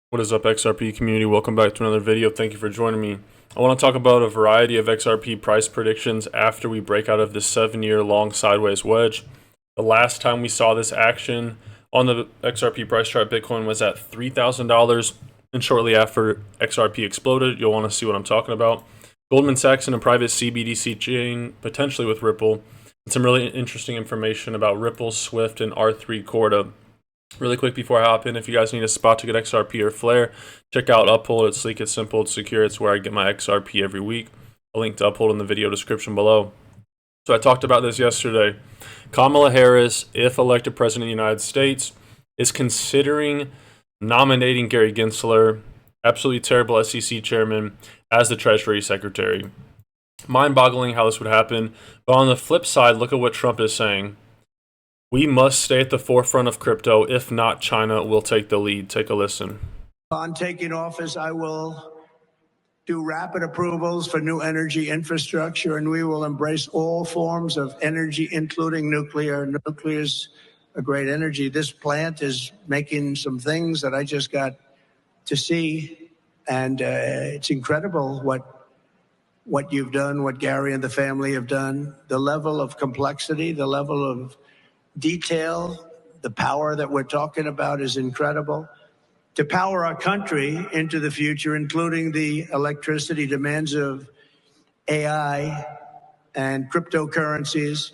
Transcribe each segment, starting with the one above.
What is up, XRP community? Welcome back to another video. Thank you for joining me. I want to talk about a variety of XRP price predictions after we break out of this 7-year long sideways wedge. The last time we saw this action on the XRP price chart, Bitcoin was at $3,000, and shortly after XRP exploded, you'll want to see what I'm talking about. Goldman Sachs and a private CBDC chain, potentially with Ripple, and some really interesting information about Ripple, Swift, and R3 Corda. Really quick before I hop in, if you guys need a spot to get XRP or Flare, check out Uphold. It's sleek, it's simple, it's secure. It's where I get my XRP every week. A link to Uphold in the video description below. So I talked about this yesterday. Kamala Harris, if elected president of the United States, is considering nominating Gary Gensler, absolutely terrible SEC chairman, as the Treasury Secretary. Mind-boggling how this would happen. But on the flip side, look at what Trump is saying. We must stay at the forefront of crypto. If not, China will take the lead. Take a listen. On taking office, I will do rapid approvals for new energy infrastructure, and we will embrace all forms of energy, including nuclear. Nuclear is a great energy. This plant is making some things that I just got to see, and it's incredible what you've done, what Gary and the family have done, the level of complexity, the level of detail, the power that we're talking about is incredible. To power our country into the future, including the electricity demands of AI and cryptocurrencies,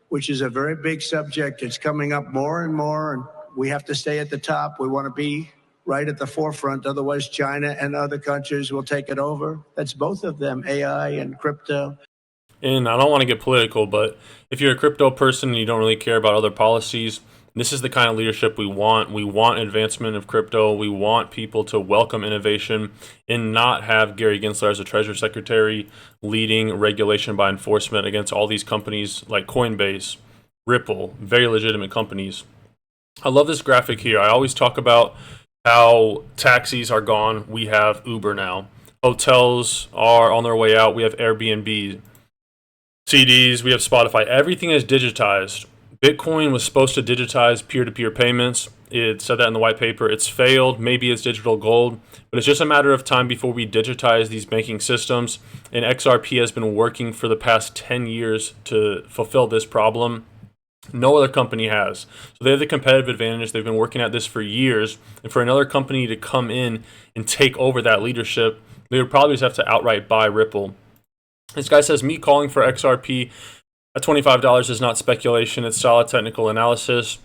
which is a very big subject. It's coming up more and more, and we have to stay at the top. We want to be right at the forefront. Otherwise, China and other countries will take it over. That's both of them, AI and crypto. And I don't want to get political, but if you're a crypto person and you don't really care about other policies, this is the kind of leadership we want. We want advancement of crypto. We want people to welcome innovation and not have Gary Gensler as a Treasury Secretary leading regulation by enforcement against all these companies like Coinbase, Ripple, very legitimate companies. I love this graphic here. I always talk about how taxis are gone. We have Uber now. Hotels are on their way out. We have Airbnb. CDs, we have Spotify. Everything is digitized. Bitcoin was supposed to digitize peer-to-peer payments. It said that in the white paper. It's failed. Maybe it's digital gold, but it's just a matter of time before we digitize these banking systems. And XRP has been working for the past 10 years to fulfill this problem. No other company has. So they have the competitive advantage. They've been working at this for years. And for another company to come in and take over that leadership, they would probably just have to outright buy Ripple. This guy says, me calling for XRP at $25 is not speculation. It's solid technical analysis.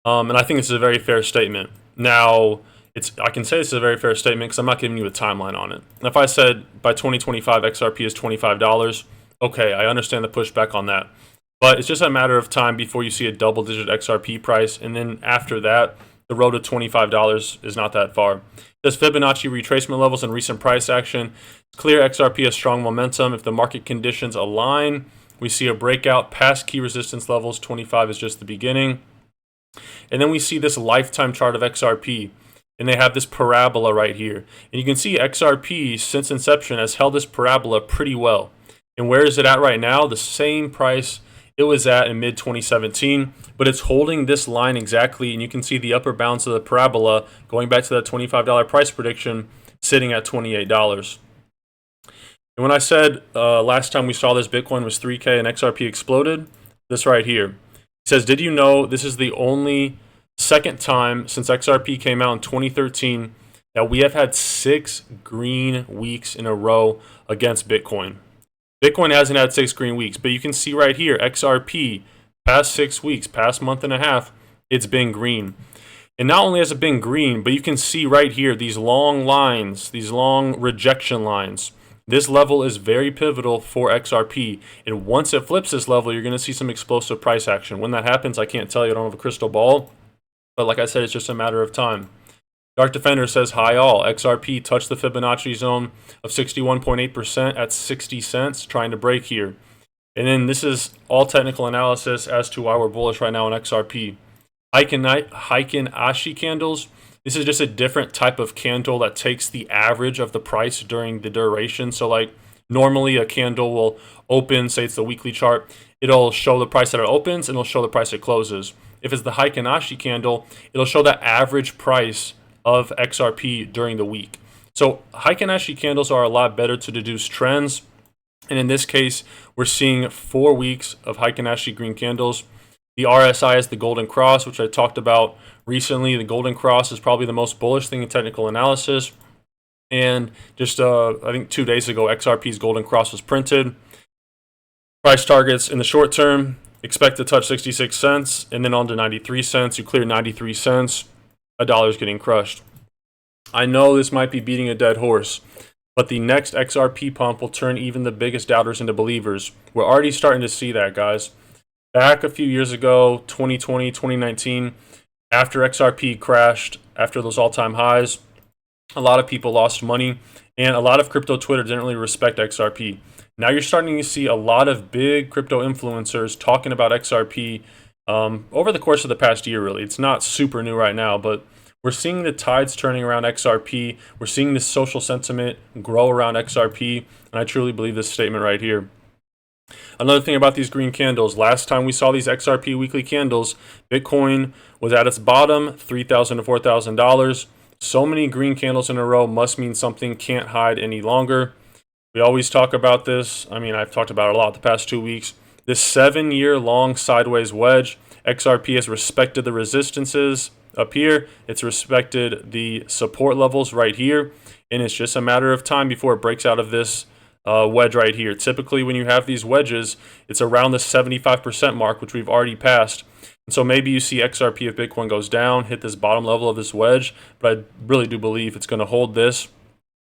And I think this is a very fair statement. Now, I can say this is a very fair statement because I'm not giving you a timeline on it. If I said by 2025 XRP is $25, okay, I understand the pushback on that. But it's just a matter of time before you see a double-digit XRP price. And then after that, the road to $25 is not that far. Does Fibonacci retracement levels and recent price action? It's clear XRP has strong momentum. If the market conditions align, we see a breakout past key resistance levels. 25 is just the beginning. And then we see this lifetime chart of XRP. And they have this parabola right here. And you can see XRP, since inception, has held this parabola pretty well. And where is it at right now? The same price it was at in mid-2017, but it's holding this line exactly, and you can see the upper bounds of the parabola going back to that $25 price prediction sitting at $28. And when I said last time we saw this Bitcoin was 3K and XRP exploded, this right here. It says, did you know this is the only second time since XRP came out in 2013 that we have had 6 green weeks in a row against Bitcoin? Bitcoin hasn't had 6 green weeks, but you can see right here, XRP, past 6 weeks, past month and a half, it's been green. And not only has it been green, but you can see right here, these long lines, these long rejection lines. This level is very pivotal for XRP. And once it flips this level, you're going to see some explosive price action. When that happens, I can't tell you. I don't have a crystal ball. But like I said, it's just a matter of time. Dark Defender says, hi all. XRP touched the Fibonacci zone of 61.8% at 60 cents, trying to break here. And then this is all technical analysis as to why we're bullish right now on XRP. Heiken Ashi candles. This is just a different type of candle that takes the average of the price during the duration. So like normally a candle will open, say it's the weekly chart. It'll show the price that it opens and it'll show the price it closes. If it's the Heiken Ashi candle, it'll show the average price of XRP during the week. So Heiken Ashi candles are a lot better to deduce trends. And in this case, we're seeing 4 weeks of Heiken Ashi green candles. The RSI is the golden cross, which I talked about recently. The golden cross is probably the most bullish thing in technical analysis. And just, I think 2 days ago, XRP's golden cross was printed. Price targets in the short term, expect to touch 66 cents and then on to 93 cents. You clear 93 cents, $1 is getting crushed. I know this might be beating a dead horse, but the next XRP pump will turn even the biggest doubters into believers. We're already starting to see that, guys. Back a few years ago, 2020, 2019, after XRP crashed, after those all-time highs, a lot of people lost money, and a lot of crypto Twitter didn't really respect XRP. Now you're starting to see a lot of big crypto influencers talking about XRP over the course of the past year, really. It's not super new right now, but we're seeing the tides turning around XRP. We're seeing this social sentiment grow around XRP, and I truly believe this statement right here. Another thing about these green candles, last time we saw these XRP weekly candles, Bitcoin was at its bottom, $3,000 to $4,000. So many green candles in a row must mean something can't hide any longer. We always talk about this. I mean, I've talked about it a lot the past 2 weeks. This 7-year-long sideways wedge, XRP has respected the resistances up here. It's respected the support levels right here. And it's just a matter of time before it breaks out of this wedge right here. Typically, when you have these wedges, it's around the 75% mark, which we've already passed. And so maybe you see XRP if Bitcoin goes down, hit this bottom level of this wedge. But I really do believe it's going to hold this.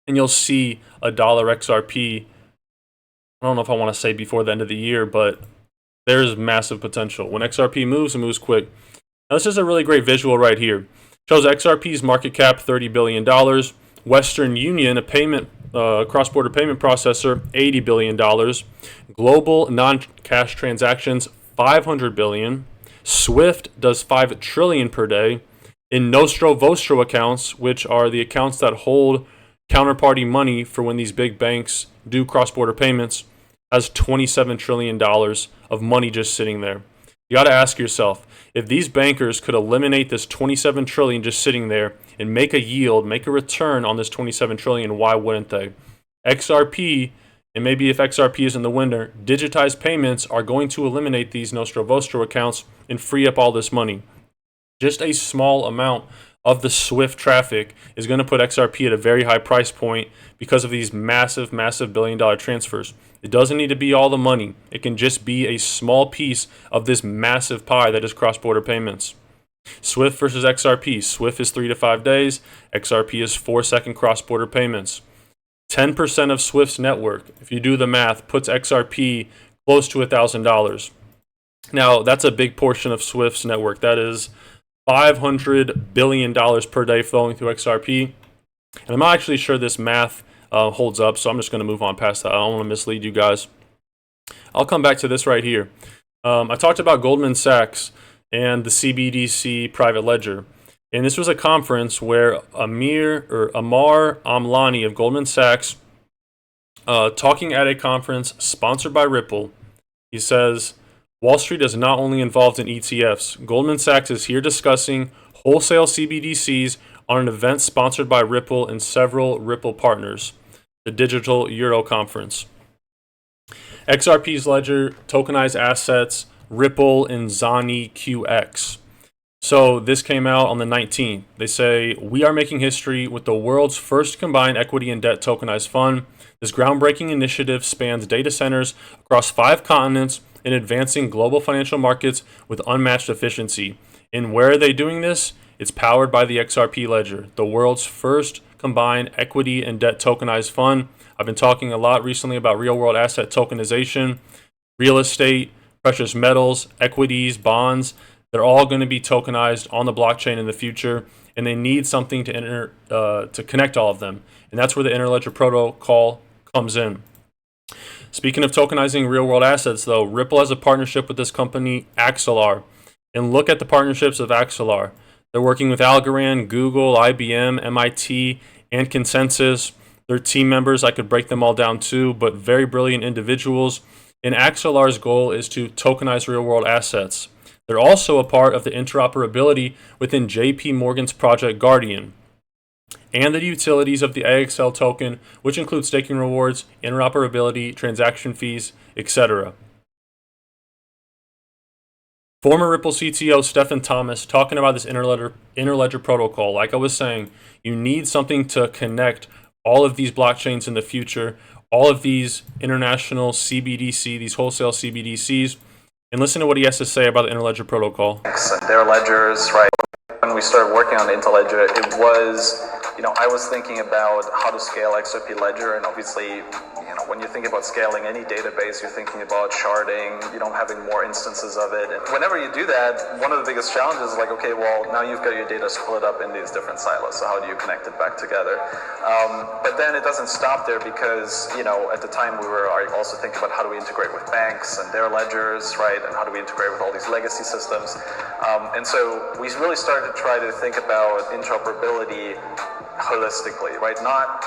And you'll see $1 XRP. I don't know if I want to say before the end of the year, but there's massive potential. When XRP moves, it moves quick. Now, this is a really great visual right here. Shows XRP's market cap, $30 billion. Western Union, a payment cross-border payment processor, $80 billion. Global non-cash transactions, $500 billion. SWIFT does $5 trillion per day. In Nostro Vostro accounts, which are the accounts that hold counterparty money for when these big banks do cross-border payments, has $27 trillion of money just sitting there. You got to ask yourself, if these bankers could eliminate this $27 trillion just sitting there and make a yield, make a return on this $27 trillion, why wouldn't they? XRP, and maybe if XRP is in the winter, digitized payments are going to eliminate these Nostro Vostro accounts and free up all this money. Just a small amount of the SWIFT traffic is going to put XRP at a very high price point because of these massive, massive billion-dollar transfers. It doesn't need to be all the money. It can just be a small piece of this massive pie that is cross-border payments. SWIFT versus XRP. SWIFT is 3 to 5 days. XRP is 4-second cross-border payments. 10% of SWIFT's network, if you do the math, puts XRP close to $1,000. Now, that's a big portion of SWIFT's network. That is $500 billion per day flowing through XRP. And I'm not actually sure this math holds up, so I'm just going to move on past that. I don't want to mislead you guys. I'll come back to this right here. I talked about Goldman Sachs and the CBDC private ledger. And this was a conference where Amar Amlani of Goldman Sachs, talking at a conference sponsored by Ripple, he says, Wall Street is not only involved in ETFs. Goldman Sachs is here discussing wholesale CBDCs on an event sponsored by Ripple and several Ripple partners, the Digital Euro Conference. XRP's ledger, tokenized assets, Ripple and Zani QX. So this came out on the 19th. They say, we are making history with the world's first combined equity and debt tokenized fund. This groundbreaking initiative spans data centers across 5 continents in advancing global financial markets with unmatched efficiency. And where are they doing this? It's powered by the XRP Ledger, the world's first combined equity and debt tokenized fund. I've been talking a lot recently about real-world asset tokenization, real estate, precious metals, equities, bonds. They're all going to be tokenized on the blockchain in the future, and they need something to connect all of them. And that's where the Interledger protocol comes in. Speaking of tokenizing real-world assets, though, Ripple has a partnership with this company, Axelar. And look at the partnerships of Axelar. They're working with Algorand, Google, IBM, MIT, and Consensus. Their team members, I could break them all down too, but very brilliant individuals. And Axelar's goal is to tokenize real-world assets. They're also a part of the interoperability within JP Morgan's Project Guardian. and the utilities of the AXL token, which include staking rewards, interoperability, transaction fees, etc. Former Ripple CTO Stephen Thomas talking about this Interledger protocol. Like I was saying, you need something to connect all of these blockchains in the future, all of these international CBDC, these wholesale CBDCs, and listen to what he has to say about the Interledger protocol. And their ledgers, right? When we started working on the Interledger, it was, I was thinking about how to scale XRP Ledger, and obviously, when you think about scaling any database, you're thinking about sharding, having more instances of it. And whenever you do that, one of the biggest challenges is like, okay, well, now you've got your data split up in these different silos, so how do you connect it back together? But then it doesn't stop there because, at the time I also thinking about how do we integrate with banks and their ledgers, right? And how do we integrate with all these legacy systems? And so we really started to try to think about interoperability holistically, right? Not,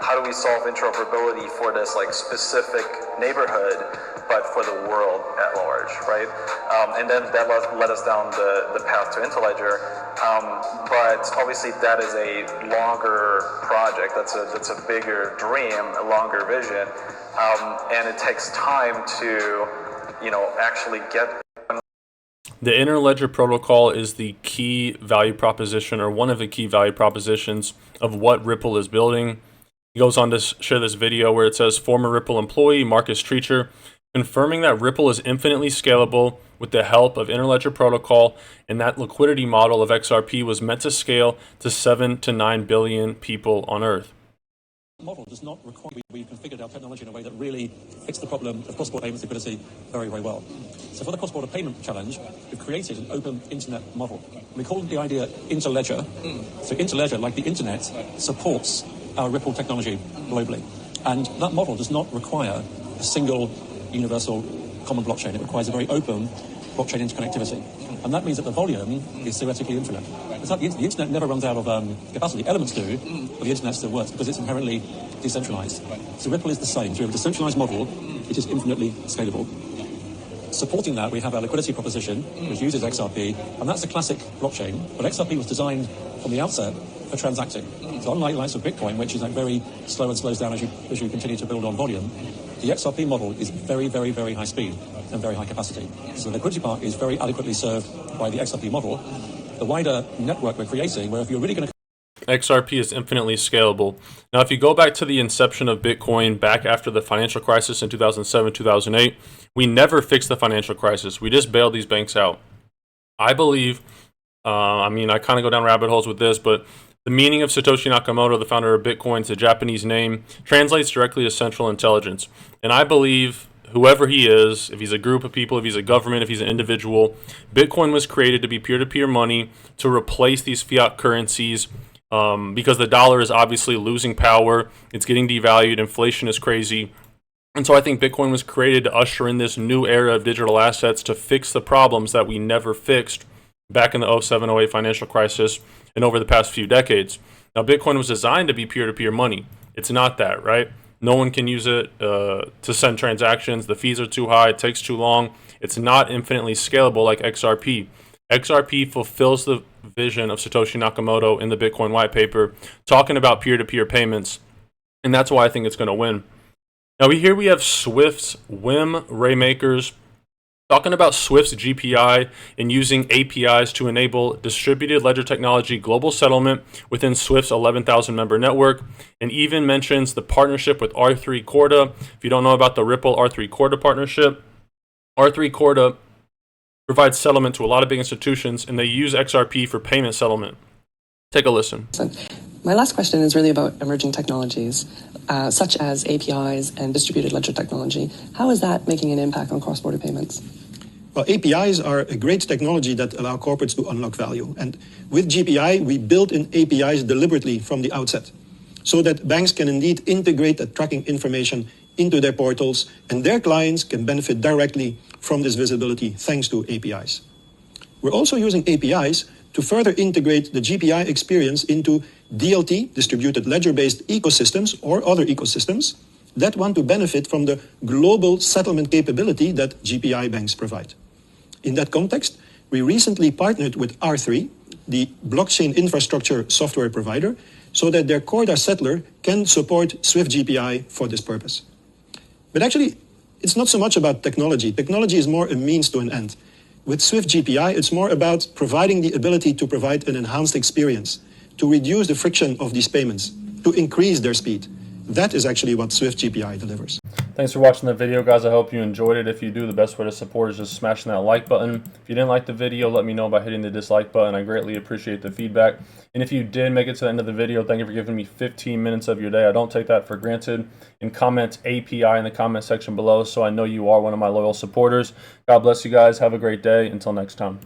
how do we solve interoperability for this specific neighborhood, but for the world at large, right? And then that led us down the path to Interledger. But obviously that is a longer project. That's a bigger dream, a longer vision. And it takes time to, actually get. The Interledger protocol is the key value proposition, or one of the key value propositions of what Ripple is building. He goes on to share this video where it says, former Ripple employee Marcus Treacher confirming that Ripple is infinitely scalable with the help of Interledger protocol, and that liquidity model of XRP was meant to scale to 7 to 9 billion people on Earth. Model does not require we've configured our technology in a way that really fixes the problem of cross-border payments liquidity very, very well. So for the cross-border payment challenge, we've created an open internet model. We call the idea Interledger. So Interledger, like the internet, supports our Ripple technology globally. And that model does not require a single universal common blockchain. It requires a very open blockchain interconnectivity. And that means that the volume is theoretically infinite. It's like the internet never runs out of capacity. Elements do, but the internet still works because it's inherently decentralized. So Ripple is the same. So we have a decentralized model which is infinitely scalable. Supporting that, we have our liquidity proposition, which uses XRP, and that's a classic blockchain. But XRP was designed from the outset for transacting. So unlike the likes of Bitcoin, which is very slow and slows down as you continue to build on volume, the XRP model is very, very, very high speed and very high capacity. So the liquidity part is very adequately served by the XRP model. The wider network we're creating, where if you're really going to... XRP is infinitely scalable. Now, if you go back to the inception of Bitcoin back after the financial crisis in 2007, 2008, we never fixed the financial crisis. We just bailed these banks out. I believe, I kind of go down rabbit holes with this, but the meaning of Satoshi Nakamoto, the founder of Bitcoin, it's a Japanese name, translates directly to central intelligence. And I believe whoever he is, if he's a group of people, if he's a government, if he's an individual, Bitcoin was created to be peer-to-peer money to replace these fiat currencies because the dollar is obviously losing power. It's getting devalued. Inflation is crazy. And so I think Bitcoin was created to usher in this new era of digital assets to fix the problems that we never fixed back in the 07-08 financial crisis and over the past few decades. Now, Bitcoin was designed to be peer-to-peer money. It's not that, right? No one can use it to send transactions. The fees are too high. It takes too long. It's not infinitely scalable like XRP. XRP fulfills the vision of Satoshi Nakamoto in the Bitcoin white paper, talking about peer-to-peer payments, and that's why I think it's going to win. Now, here we have Swift's whim raymakers talking about Swift's GPI and using APIs to enable distributed ledger technology global settlement within Swift's 11,000 member network, and even mentions the partnership with R3 Corda. If you don't know about the Ripple R3 Corda partnership, R3 Corda provides settlement to a lot of big institutions, and they use XRP for payment settlement. Take a listen. My last question is really about emerging technologies, such as APIs and distributed ledger technology. How is that making an impact on cross-border payments? Well, APIs are a great technology that allow corporates to unlock value. And with GPI, we built in APIs deliberately from the outset, so that banks can indeed integrate that tracking information into their portals, and their clients can benefit directly from this visibility thanks to APIs. We're also using APIs to further integrate the GPI experience into DLT, distributed ledger-based ecosystems, or other ecosystems that want to benefit from the global settlement capability that GPI banks provide. In that context, we recently partnered with R3 the blockchain infrastructure software provider so that their Corda settler can support Swift GPI for this purpose. But actually, it's not so much about technology. Technology is more a means to an end. With Swift GPI, it's more about providing the ability to provide an enhanced experience, to reduce the friction of these payments, to increase their speed. That is actually what Swift GPI delivers. Thanks for watching the video, guys. I hope you enjoyed it. If you do, the best way to support is just smashing that like button. If you didn't like the video, let me know by hitting the dislike button. I greatly appreciate the feedback. And if you did make it to the end of the video, thank you for giving me 15 minutes of your day. I don't take that for granted. And comment API in the comment section below so I know you are one of my loyal supporters. God bless you guys. Have a great day. Until next time.